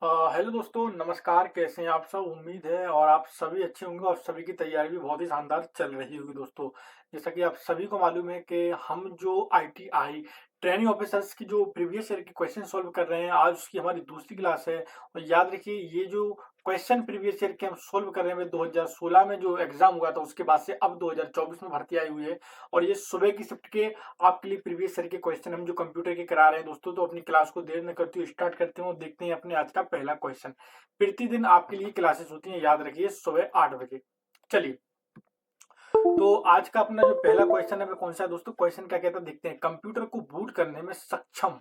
Hello दोस्तों, नमस्कार। कैसे हैं आप सब? उम्मीद है और आप सभी अच्छे होंगे और सभी की तैयारी भी बहुत ही शानदार चल रही होगी दोस्तों। जैसा कि आप सभी को मालूम है कि हम जो आईटीआई ट्रेनिंग ऑफिसर्स की जो प्रीवियस ईयर के क्वेश्चन सॉल्व कर रहे हैं, आज उसकी हमारी दूसरी क्लास है। और याद रखिए, ये जो क्वेश्चन प्रीवियस ईयर के हम सोल्व कर रहे हैं 2016 में जो एग्जाम हुआ था उसके बाद से अब 2024 में भर्ती आई हुई है। और ये सुबह की शिफ्ट के आपके लिए प्रीवियस ईयर के क्वेश्चन हम जो कंप्यूटर के करा रहे हैं दोस्तों। तो अपनी क्लास को देर न करते हुए स्टार्ट करते हैं और देखते हैं अपने आज का पहला क्वेश्चन। प्रतिदिन आपके लिए क्लासेस होती हैं, याद रखिए, सुबह 8 बजे। चलिए, तो आज का अपना जो पहला क्वेश्चन है वो कौन सा है दोस्तों? क्वेश्चन क्या कहता है देखते हैं। कंप्यूटर को बूट करने में सक्षम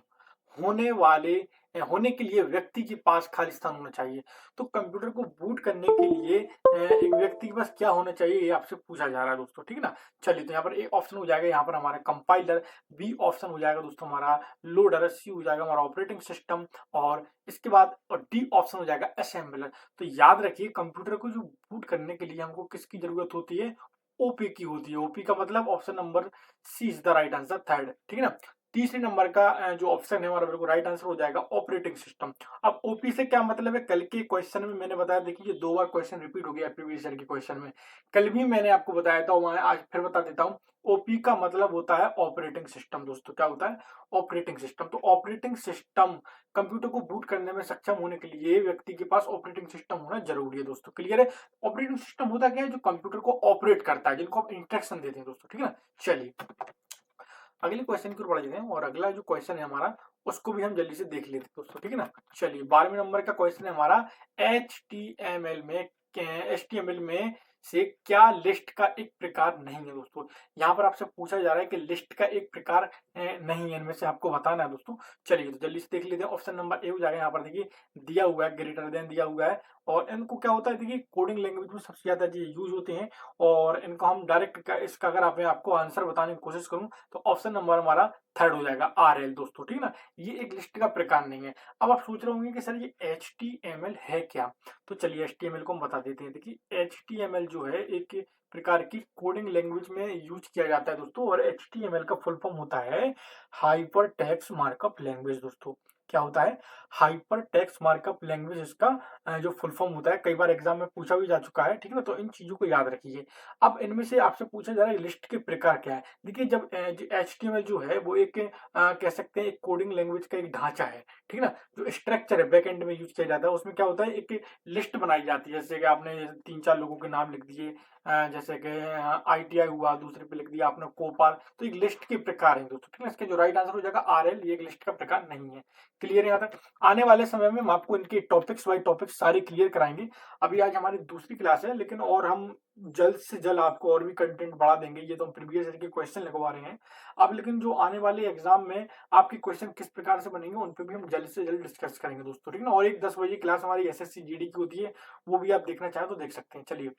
होने वाले होने के लिए व्यक्ति के पास खाली स्थान होना चाहिए। तो कंप्यूटर को बूट करने के लिए एक व्यक्ति के पास क्या होना चाहिए, ये आपसे पूछा जा रहा है दोस्तों, ठीक है ना। चलिए, तो यहाँ पर ए ऑप्शन हो जाएगा, यहाँ पर हमारा कंपाइलर। बी ऑप्शन हो जाएगा दोस्तों हमारा लोडर। सी हो जाएगा हमारा ऑपरेटिंग सिस्टम। और इसके बाद और डी ऑप्शन हो जाएगा असेंबलर। तो याद रखिए, कंप्यूटर को जो बूट करने के लिए हमको किसकी जरूरत होती है? ओपी की होती है। ओपी का मतलब option number C is the right answer, third, ठीक है ना। तीसरे नंबर का जो ऑप्शन है हमारा बिल्कुल राइट आंसर हो जाएगा ऑपरेटिंग सिस्टम। अब ओपी से क्या मतलब है? कल के क्वेश्चन में मैंने बताया, देखिए ये 2 बार क्वेश्चन रिपीट हो गया प्रीवियस ईयर के क्वेश्चन में। कल भी मैंने आपको बताया था, मैं आज फिर बता देता हूँ। ओपी का मतलब होता है ऑपरेटिंग सिस्टम दोस्तों। क्या होता है? Operating system. तो ऑपरेटिंग सिस्टम, कंप्यूटर को बूट करने में सक्षम होने के लिए व्यक्ति के पास ऑपरेटिंग सिस्टम होना जरूरी है दोस्तों। क्लियर है? ऑपरेटिंग सिस्टम होता क्या है? जो कंप्यूटर को ऑपरेट करता है, जिनको आप इंस्ट्रक्शन देते हैं दोस्तों, ठीक है ना। चलिए, अगले क्वेश्चन की ओर बढ़ जाते हैं और अगला जो क्वेश्चन है हमारा उसको भी हम जल्दी से देख लेते हैं दोस्तों, ठीक है ना। चलिए, 12वें नंबर का क्वेश्चन है हमारा। एच टी एम एल में से क्या लिस्ट का एक प्रकार नहीं है दोस्तों? यहाँ पर आपसे पूछा जा रहा है कि लिस्ट का एक प्रकार नहीं है, इनमें से आपको बताना है दोस्तों। चलिए, तो जल्दी से देख लेते हैं। ऑप्शन नंबर ए हो जाएगा। यहाँ पर देखिए दिया हुआ है, ग्रेटर देन दिया हुआ है। और इनको क्या होता है, देखिए कोडिंग लैंग्वेज में सबसे ज्यादा ये यूज होते हैं। और इनको हम डायरेक्ट इसका अगर आप आपको आंसर बताने की कोशिश करूं तो ऑप्शन नंबर हमारा थर्ड हो जाएगा, आर एल दोस्तों, ठीक है ना। ये एक लिस्ट का प्रकार नहीं है। अब आप सोच रहे होंगे कि सर ये एच टी एम एल है क्या? तो चलिए, एच टी एम एल को हम बता देते हैं। देखिए, एच टी एम एल जो है एक प्रकार की कोडिंग लैंग्वेज में यूज किया जाता है दोस्तों। और एच टी एम एल का फुल फॉर्म होता है हाइपर टेक्स्ट मार्कअप लैंग्वेज दोस्तों। क्या होता है? हाइपर टेक्स्ट मार्कअप लैंग्वेज इसका जो फुल फॉर्म होता है। कई बार एग्जाम में पूछा भी जा चुका है, ठीक है ना। तो इन चीजों को याद रखिए। अब इनमें से आपसे पूछा जा रहा है लिस्ट के प्रकार क्या है। देखिए, जब एचटीएमएल जो है वो एक कह सकते हैं एक कोडिंग लैंग्वेज का एक ढांचा है, ठीक है ना। जो स्ट्रक्चर है बैक एंड में यूज किया जाता है, उसमें क्या होता है, एक लिस्ट बनाई जाती है। जैसे कि आपने 3-4 लोगों के नाम लिख दिए, जैसे कि आईटीआई हुआ, दूसरे पे लिख दिया आपने कोपाल। तो एक लिस्ट के प्रकार है दोस्तों, ठीक है। इसका जो राइट आंसर हो जाएगा आर एल। ये एक लिस्ट का प्रकार नहीं है। क्लियर है यहाँ तक? आने वाले समय में हम आपको इनके टॉपिक्स बाई टॉपिक्स सारे क्लियर कराएंगे। अभी आज हमारी दूसरी क्लास है, लेकिन और हम जल्द से जल्द आपको और भी कंटेंट बढ़ा देंगे। ये तो हम प्रीवियस ईयर के क्वेश्चन लगवा रहे हैं अब, लेकिन जो आने वाले एग्जाम में आपके क्वेश्चन किस प्रकार से बनेंगे उन पे भी हम जल्द से जल्द डिस्कस करेंगे दोस्तों, ठीक है ना। और एक 10 बजे क्लास हमारी एसएससी जीडी की होती है, वो भी आप देखना चाहें तो देख सकते हैं। चलिए,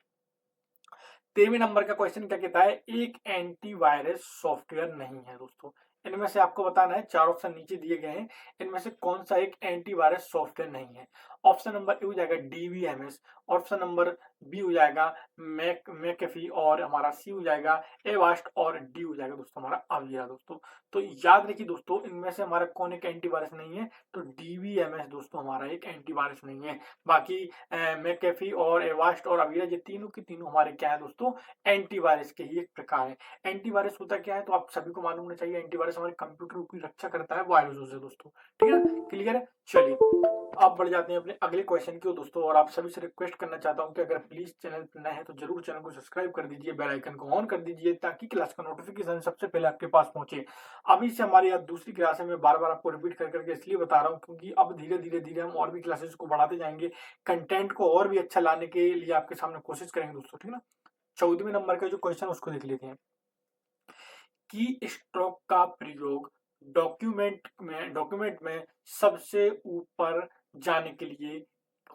13वें नंबर का क्वेश्चन क्या कहता है? एक एंटीवायरस सॉफ्टवेयर नहीं है दोस्तों। इनमें से आपको बताना है, 4 ऑप्शन नीचे दिए गए हैं, इनमें से कौन सा एक एंटीवायरस सॉफ्टवेयर नहीं है। ऑप्शन नंबर ए हो जाएगा डीवीएमएस। ऑप्शन नंबर बी हो जाएगा मैकेफी। और हमारा सी हो जाएगा एवास्ट। और डी हो जाएगा दोस्तों हमारा अविरा दोस्तों। तो याद रखिए दोस्तों, इनमें से हमारा कौन एक एंटीवायरस नहीं है? तो डीवीएमएस दोस्तों हमारा एक एंटीवायरस नहीं है। बाकी मैकेफी और एवास्ट और अविरा, ये तीनों की तीनों हमारे क्या है दोस्तों? एंटीवायरस के ही एक प्रकार है। एंटीवायरस होता क्या है तो आप सभी को मालूम होना चाहिए। एंटीवायरस हमारे कंप्यूटर की रक्षा करता है वायरसों से दोस्तों, ठीक है ना। क्लियर है? चलिए, अब बढ़ जाते हैं अपने अगले क्वेश्चन की ओर दोस्तों। और आप सभी से रिक्वेस्ट करना चाहता हूं कि अगर प्लीज चैनल पर नए हैं तो जरूर चैनल को सब्सक्राइब कर दीजिए, बेल आइकन को ऑन कर दीजिए, ताकि क्लास का नोटिफिकेशन सबसे पहले आपके पास पहुंचे। अभी से हमारी आज दूसरी क्लास है, मैं बार बार आपको रिपीट कर करके इसलिए बता रहा हूँ क्योंकि अब धीरे धीरे धीरे हम और भी क्लासेस को बढ़ाते जाएंगे, कंटेंट को और भी अच्छा लाने के लिए आपके सामने कोशिश करेंगे दोस्तों, ठीक है ना। 14वें नंबर का जो क्वेश्चन उसको देख लेते हैं। की स्ट्रोक का प्रयोग डॉक्यूमेंट में सबसे ऊपर जाने के लिए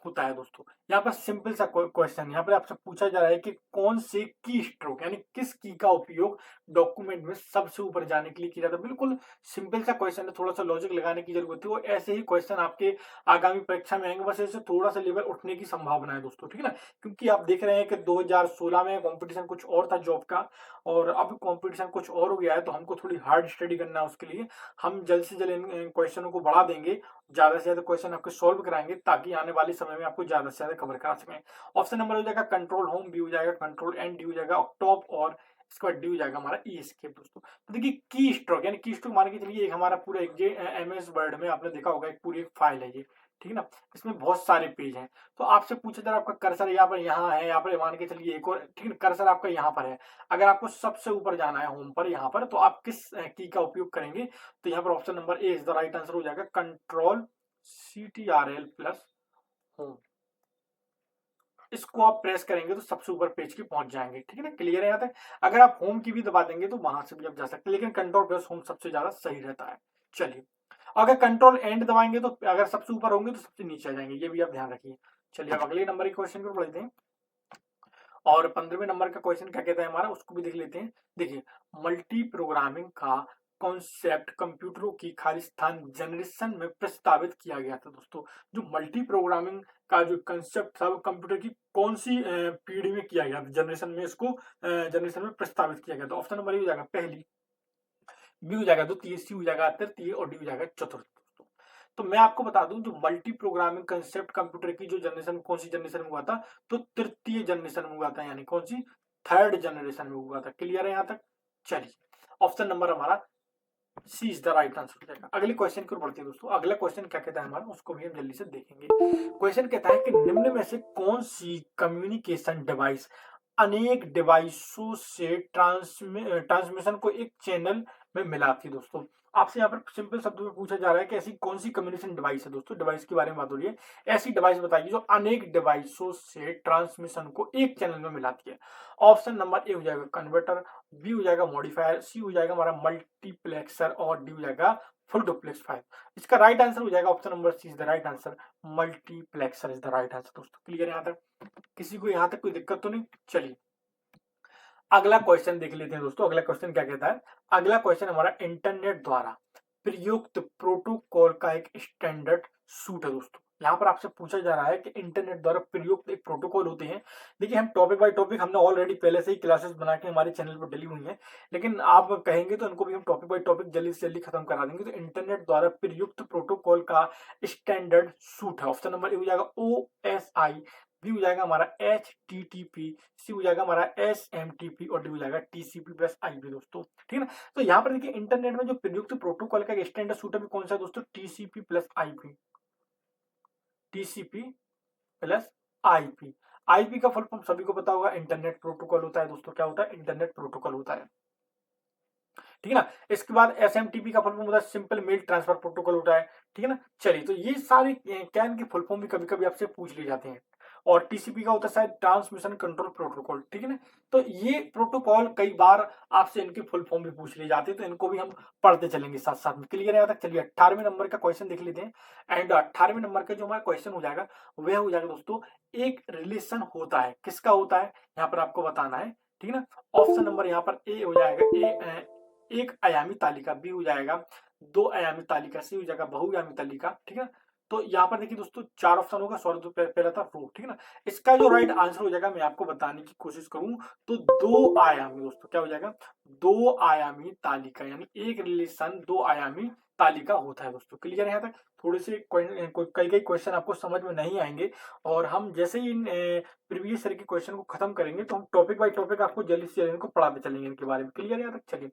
होता है दोस्तों। यहाँ पर सिंपल सा क्वेश्चन, यहाँ पर आपसे पूछा जा रहा है कि कौन से की स्ट्रोक यानी किस की का उपयोग डॉक्यूमेंट में सबसे ऊपर जाने के लिए किया जाता है। बिल्कुल सिंपल सा क्वेश्चन है, थोड़ा सा लॉजिक लगाने की जरूरत है। और ऐसे ही क्वेश्चन आपके आगामी परीक्षा में आएंगे, बस ऐसे थोड़ा सा लेवल उठने की संभावना है दोस्तों, ठीक है ना। क्योंकि आप देख रहे हैं कि 2016 में कॉम्पिटिशन कुछ और था जॉब का, और अब कॉम्पिटिशन कुछ और हो गया है, तो हमको थोड़ी हार्ड स्टडी करना है। उसके लिए हम जल्द से जल्द इन क्वेश्चनों को बढ़ा देंगे, ज्यादा से ज्यादा क्वेश्चन आपके सॉल्व कराएंगे, ताकि आने वाले समय में आपको ज्यादा से ज्यादा कवर करा सकें। ऑप्शन नंबर हो जाएगा कंट्रोल होम, बी हो जाएगा कंट्रोल एंड, डी हो जाएगा टॉप, और इसके बाद डी हो जाएगा हमारा ई एस्केप दोस्तों। तो देखिए की स्ट्रोक यानी की स्ट्रोक मान के चलिए एक हमारा पूरा एक एम एस वर्ड में आपने देखा होगा एक पूरी एक फाइल है ये, ठीक है ना। इसमें बहुत सारे पेज हैं, तो आपसे पूछा जा रहा है आपका कर्सर यहाँ पर यहाँ है, यहाँ पर मान के चलिए एक और, ठीक है, कर्सर आपका यहाँ पर है। अगर आपको सबसे ऊपर जाना है होम पर यहाँ पर, तो आप किस की का उपयोग करेंगे। तो यहाँ पर option number A is the right answer हो जाएगा कंट्रोल CTRL प्लस होम। इसको आप प्रेस करेंगे तो सबसे ऊपर पेज की पहुंच जाएंगे, ठीक है ना, क्लियर है यहाँ तक। अगर आप होम की भी दबा देंगे तो वहां से भी आप जा सकते हैं, लेकिन कंट्रोल प्लस होम सबसे ज्यादा सही रहता है। चलिए, अगर कंट्रोल एंड दबाएंगे तो अगर सबसे ऊपर होंगे तो सबसे नीचे आ जाएंगे, ये भी आप ध्यान रखिए। चलिए अब अगले नंबर के क्वेश्चन को पढ़ते हैं, और 15वें नंबर का क्वेश्चन क्या कहता है हमारा, उसको भी देख लेते हैं। देखिए, मल्टी प्रोग्रामिंग का कॉन्सेप्ट कंप्यूटरों की खाली स्थान जनरेशन में प्रस्तावित किया गया था दोस्तों। जो मल्टी प्रोग्रामिंग का जो कंसेप्ट था वो कंप्यूटर की कौन सी पीढ़ी में किया गया था, जनरेशन में इसको जनरेशन में प्रस्तावित किया गया था। ऑप्शन नंबर ए हो जाएगा पहली, बी हो जाएगा द्वितीय, सी हो जाएगा तृतीय, और डी हो जाएगा चतुर्थ। तो मैं आपको बता दूं, जो मल्टी प्रोग्रामिंग कंसेप्ट कंप्यूटर की जो जनरेशन कौन सी जनरेशन में हुआ था, तो तृतीय जनरेशन में हुआ था, यानी कौन सी, थर्ड जनरेशन में हुआ था। क्लियर है यहाँ तक। चलिए, ऑप्शन नंबर हमारा सी इज द राइट आंसर हो जाएगा। अगले क्वेश्चन की ओर बढ़ते हैं दोस्तों। अगला क्वेश्चन क्या कहता है हमारा, उसको भी हम जल्दी से देखेंगे। क्वेश्चन कहता है कि निम्न में से कौन सी कम्युनिकेशन डिवाइस अनेक डिवाइसों से ट्रांसमिशन को एक चैनल में मिलाती है दोस्तों। आपसे यहाँ पर सिंपल शब्दों में पूछा जा रहा है कि ऐसी कौन सी कम्युनिकेशन डिवाइस है दोस्तों, डिवाइस के बारे में बात हो रही है। ऐसी डिवाइस बताइए जो अनेक डिवाइसों से ट्रांसमिशन को एक चैनल में मिलाती है। ऑप्शन नंबर ए हो जाएगा कन्वर्टर, बी हो जाएगा मॉडिफायर, सी हो जाएगा हमारा मल्टीप्लेक्सर, और डी हो जाएगा फुल डुप्लेक्स फाइल। इसका राइट आंसर हो जाएगा option number C is the right answer, multiplexer is the right answer दोस्तों। क्लियर है यहाँ तक, किसी को यहाँ तक कोई दिक्कत तो नहीं। चलिए अगला क्वेश्चन देख लेते हैं दोस्तों। अगला क्वेश्चन क्या कहता है, अगला क्वेश्चन हमारा इंटरनेट द्वारा प्रयुक्त प्रोटोकॉल का एक स्टैंडर्ड सूट है दोस्तों। यहाँ पर आपसे पूछा जा रहा है कि इंटरनेट द्वारा प्रयुक्त एक प्रोटोकॉल होते हैं। देखिए, हम टॉपिक बाय टॉपिक हमने ऑलरेडी पहले से ही क्लासेस बना के हमारे चैनल पर डली हुई हैं, लेकिन आप कहेंगे तो इनको भी हम टॉपिक बाय टॉपिक जल्दी से जल्दी खत्म करा देंगे। तो इंटरनेट द्वारा प्रयुक्त प्रोटोकॉल का स्टैंडर्ड सूट है। ऑप्शन नंबर ए हो जाएगा OSI, बी हो जाएगा हमारा HTTP, सी हो जाएगा हमारा SMTP, और डी हो जाएगा TCP प्लस IP दोस्तों, ठीक है ना। तो यहाँ पर देखिए, इंटरनेट में जो प्रयुक्त प्रोटोकॉल का स्टैंडर्ड सूट है कौन सा दोस्तों, TCP plus IP, TCP plus IP। IP का फुल फॉर्म सभी को पता होगा, इंटरनेट प्रोटोकॉल होता है दोस्तों। क्या होता है, इंटरनेट प्रोटोकॉल होता है, ठीक है ना। इसके बाद SMTP का फुल फॉर्म होता है सिंपल मेल ट्रांसफर प्रोटोकॉल होता है, ठीक है ना। चलिए, तो ये सारे क्या इनके फुल फॉर्म भी कभी कभी आपसे पूछ लिए जाते हैं। और TCP का होता है शायद ट्रांसमिशन कंट्रोल प्रोटोकॉल, ठीक है ना। तो ये प्रोटोकॉल कई बार आपसे इनके फुल फॉर्म भी पूछ लिए जाते हैं, तो इनको भी हम पढ़ते चलेंगे साथ साथ में। क्लियर है यहाँ तक। चलिए 18वें नंबर का क्वेश्चन देख लेते हैं। एंड 18वें नंबर का जो हमारा क्वेश्चन हो जाएगा वह हो जाएगा दोस्तों, एक रिलेशन होता है, किसका होता है यहाँ पर आपको बताना है, ठीक है ना। ऑप्शन नंबर यहाँ पर ए हो जाएगा एक आयामी तालिका, बी हो जाएगा दो आयामी तालिका, सी हो जाएगा बहुआयामी तालिका, ठीक है। तो यहाँ पर देखिए दोस्तों, चार ऑप्शन होगा, सॉरी तो पहला था रो, ठीक है ना। इसका जो राइट आंसर हो जाएगा, मैं आपको बताने की कोशिश करूं तो दो आयामी दोस्तों, क्या हो जाएगा, दो आयामी तालिका, यानी एक रिलेशन दो आयामी तालिका होता है दोस्तों। क्लियर है यहाँ तक। थोड़े से कई कई क्वेश्चन आपको समझ में नहीं आएंगे, और हम जैसे ही इन प्रीवियस ईयर के क्वेश्चन को खत्म करेंगे तो हम टॉपिक बाय टॉपिक आपको जल्दी से जल्दी इनको पढ़ाते चलेंगे इनके बारे में। क्लियर है यहाँ तक। चलिए,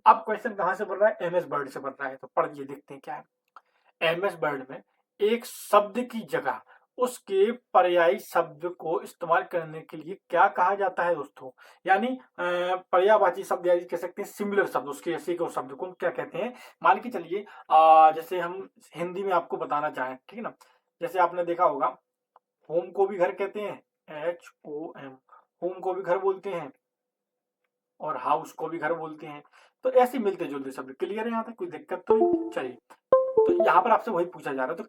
अब क्वेश्चन कहाँ से बढ़ रहा है, MS वर्ड से बढ़ रहा है, तो पढ़िए देखते हैं क्या है। MS वर्ड में एक शब्द की जगह उसके पर्यायी शब्द को इस्तेमाल करने के लिए क्या कहा जाता है दोस्तों, यानी पर्यायवाची शब्द, या कह सकते हैं सिमिलर शब्द, उसके जैसे के शब्द को क्या कहते हैं। मान के चलिए जैसे हम हिंदी में आपको बताना चाहें, ठीक है ना, जैसे आपने देखा होगा होम को भी घर कहते हैं, HOM, होम को भी घर बोलते हैं, और हाउस को भी घर बोलते हैं। तो ऐसे मिलते जुलते शब्द। क्लियर है यहाँ तक, कोई दिक्कत तो नहीं। चलिए तो यहाँ पर आपसे वही पूछा जा रहा है, तो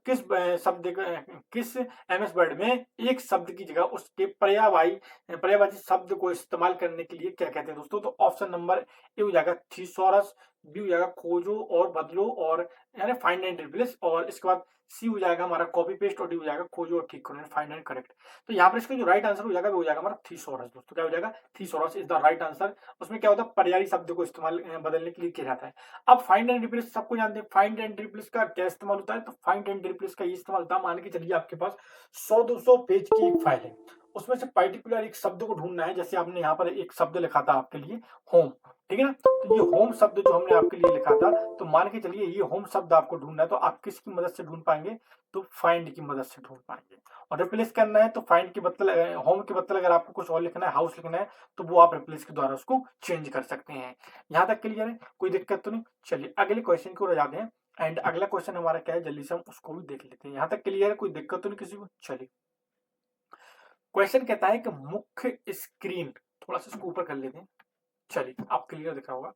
किस एमएस वर्ड में एक शब्द की जगह उसके पर्यायवाची शब्द को इस्तेमाल करने के लिए क्या कहते हैं दोस्तों? तो ऑप्शन नंबर ए हो जाएगा थिसॉरस, बी हो जाएगा खोजो और बदलो और यानी फाइंड एंड रिप्लेस, और इसके बाद सी हो जाएगा हमारा कॉपी पेस्ट, और डी हो जाएगा खोजो और ठीक करो, फाइंड एंड करेक्ट। तो यहाँ पर इसका जो राइट आंसर हो जाएगा वो हो जाएगा हमारा थिसॉरस दोस्तों। क्या हो जाएगा? Thesaurus is the right answer. उसमें क्या होता है, पर्यायी शब्द को इस्तेमाल बदलने के लिए किया जाता है। अब फाइंड एंड रिप्लेस सबको जानते हैं, फाइंड एंड रिप्लेस का क्या इस्तेमाल होता है? तो फाइंड एंड रिप्लेस का ये इस्तेमाल होता है, मान के चलिए आपके पास 100-200 पेज की एक फाइल है, उसमें से पर्टिकुलर एक शब्द को ढूंढना है। जैसे आपने यहाँ पर एक शब्द लिखा था आपके लिए होम, ठीक है ना? तो ये होम शब्द जो हमने आपके लिए लिखा था, तो मान के चलिए ये होम शब्द आपको ढूंढना है, तो आप किसकी मदद से ढूंढ पाएंगे? तो फाइंड की मदद से ढूंढ पाएंगे। और रिप्लेस करना है तो फाइंड के बदले होम के बदले अगर आपको कुछ और लिखना है, हाउस लिखना है, तो वो आप रिप्लेस के द्वारा उसको चेंज कर सकते हैं। यहाँ तक क्लियर है? कोई दिक्कत तो नहीं? चलिए अगले क्वेश्चन की ओर जाते हैं। एंड अगला क्वेश्चन हमारा क्या है, जल्दी से हम उसको भी देख लेते हैं। यहाँ तक क्लियर है? कोई दिक्कत तो नहीं किसी को? चलिए क्वेश्चन कहता है कि मुख्य स्क्रीन, थोड़ा सा इसको ऊपर कर लेते हैं। चलिए आप क्लियर दिख रहा होगा।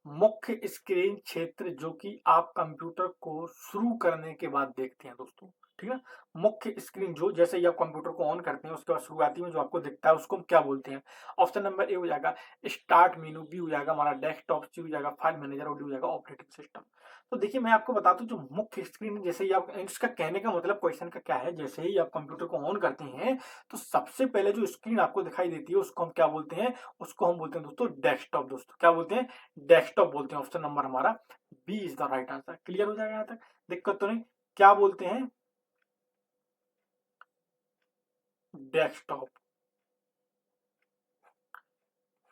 मुख्य स्क्रीन क्षेत्र जो कि आप कंप्यूटर को शुरू करने के बाद देखते हैं दोस्तों, ठीक है? मुख्य स्क्रीन जो जैसे ही आप कंप्यूटर को ऑन करते हैं उसके बाद शुरुआती में जो आपको दिखता है उसको हम क्या बोलते हैं? ऑप्शन नंबर ए हो जाएगा स्टार्ट मेनू, बी हो जाएगा हमारा डेस्कटॉप, सी हो जाएगा फाइल मैनेजर, और डी हो जाएगा ऑपरेटिंग सिस्टम। तो देखिए मैं आपको बता दूं, जो मुख्य स्क्रीन जैसे ही आप, इसका कहने का मतलब क्वेश्चन का क्या है, जैसे ही आप कंप्यूटर को ऑन करते हैं तो सबसे पहले जो स्क्रीन आपको दिखाई देती है उसको हम क्या बोलते हैं? उसको हम बोलते हैं दोस्तों डेस्कटॉप दोस्तों। क्या बोलते हैं? डेस्कटॉप बोलते हैं। ऑप्शन नंबर हमारा B is the right answer. Clear हो जाएगा? यहाँ तक दिक्कत तो नहीं? क्या बोलते हैं? डेस्कटॉप।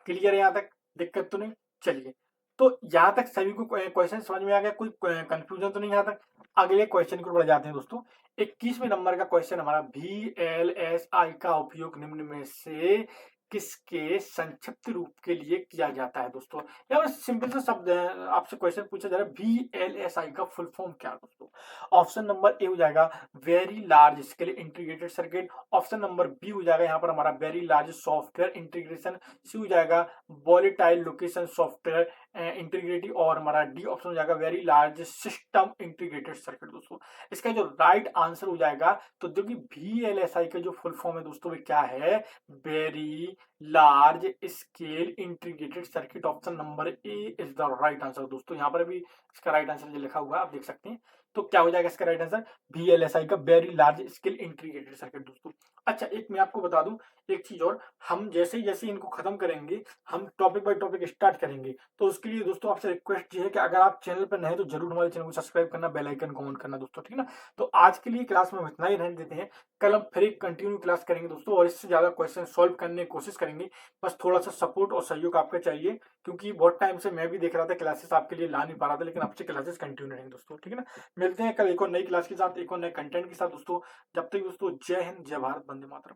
क्लियर है? यहाँ तक दिक्कत तो नहीं? चलिए तो यहाँ तक सभी को क्वेश्चन समझ में आ गया? कोई कंफ्यूजन तो नहीं यहाँ तक? अगले क्वेश्चन की ओर बढ़ जाते हैं दोस्तों। 21वें नंबर का क्वेश्चन हमारा, VLSI का उपयोग निम्न में से किसके संक्षिप्त रूप के लिए किया जाता है दोस्तों? यहाँ पर सिंपल सा शब्द है, आपसे क्वेश्चन पूछा जा रहा है VLSI का फुल फॉर्म क्या है दोस्तों? ऑप्शन नंबर ए हो जाएगा very large scale integrated circuit, option number B हो जाएगा यहाँ पर हमारा very large software integration, C हो जाएगा वॉलेटाइल लोकेशन सॉफ्टवेयर इंटीग्रिटी, और हमारा डी ऑप्शन हो जाएगा very large system integrated circuit दोस्तों। इसका जो राइट आंसर हो जाएगा, तो जो कि VLSI का जो फुल फॉर्म है दोस्तों वो क्या है? Very large scale integrated circuit. Option number A is the right answer दोस्तों। यहाँ पर भी इसका राइट आंसर जो लिखा हुआ है आप देख सकते हैं। तो क्या हो जाएगा इसका राइट आंसर? VLSI का very large scale integrated circuit दोस्तों। अच्छा एक मैं आपको बता दूं एक चीज और, हम जैसे ही इनको खत्म करेंगे हम टॉपिक बाय टॉपिक स्टार्ट करेंगे, तो उसके लिए दोस्तों आपसे रिक्वेस्ट ये है कि अगर आप चैनल पर नए हैं तो जरूर हमारे चैनल को सब्सक्राइब करना, बेल आइकन को ऑन करना दोस्तों, ठीक है ना? तो आज के लिए क्लास में इतना ही रहने देते हैं। कल हम फिर एक कंटिन्यू क्लास करेंगे दोस्तों, और इससे ज्यादा क्वेश्चन सॉल्व करने की कोशिश करेंगे। बस थोड़ा सा सपोर्ट और सहयोग आपका चाहिए, क्योंकि बहुत टाइम से मैं भी देख रहा था क्लासेस आपके लिए ला नहीं पा रहा था, लेकिन आपसे क्लासेस कंटिन्यू रहेंगे दोस्तों, ठीक है ना? मिलते हैं कल एक और नई क्लास के साथ, एक और नए कंटेंट के साथ दोस्तों। जब तक दोस्तों जय हिंद, जय भारत, वंदे मातरम।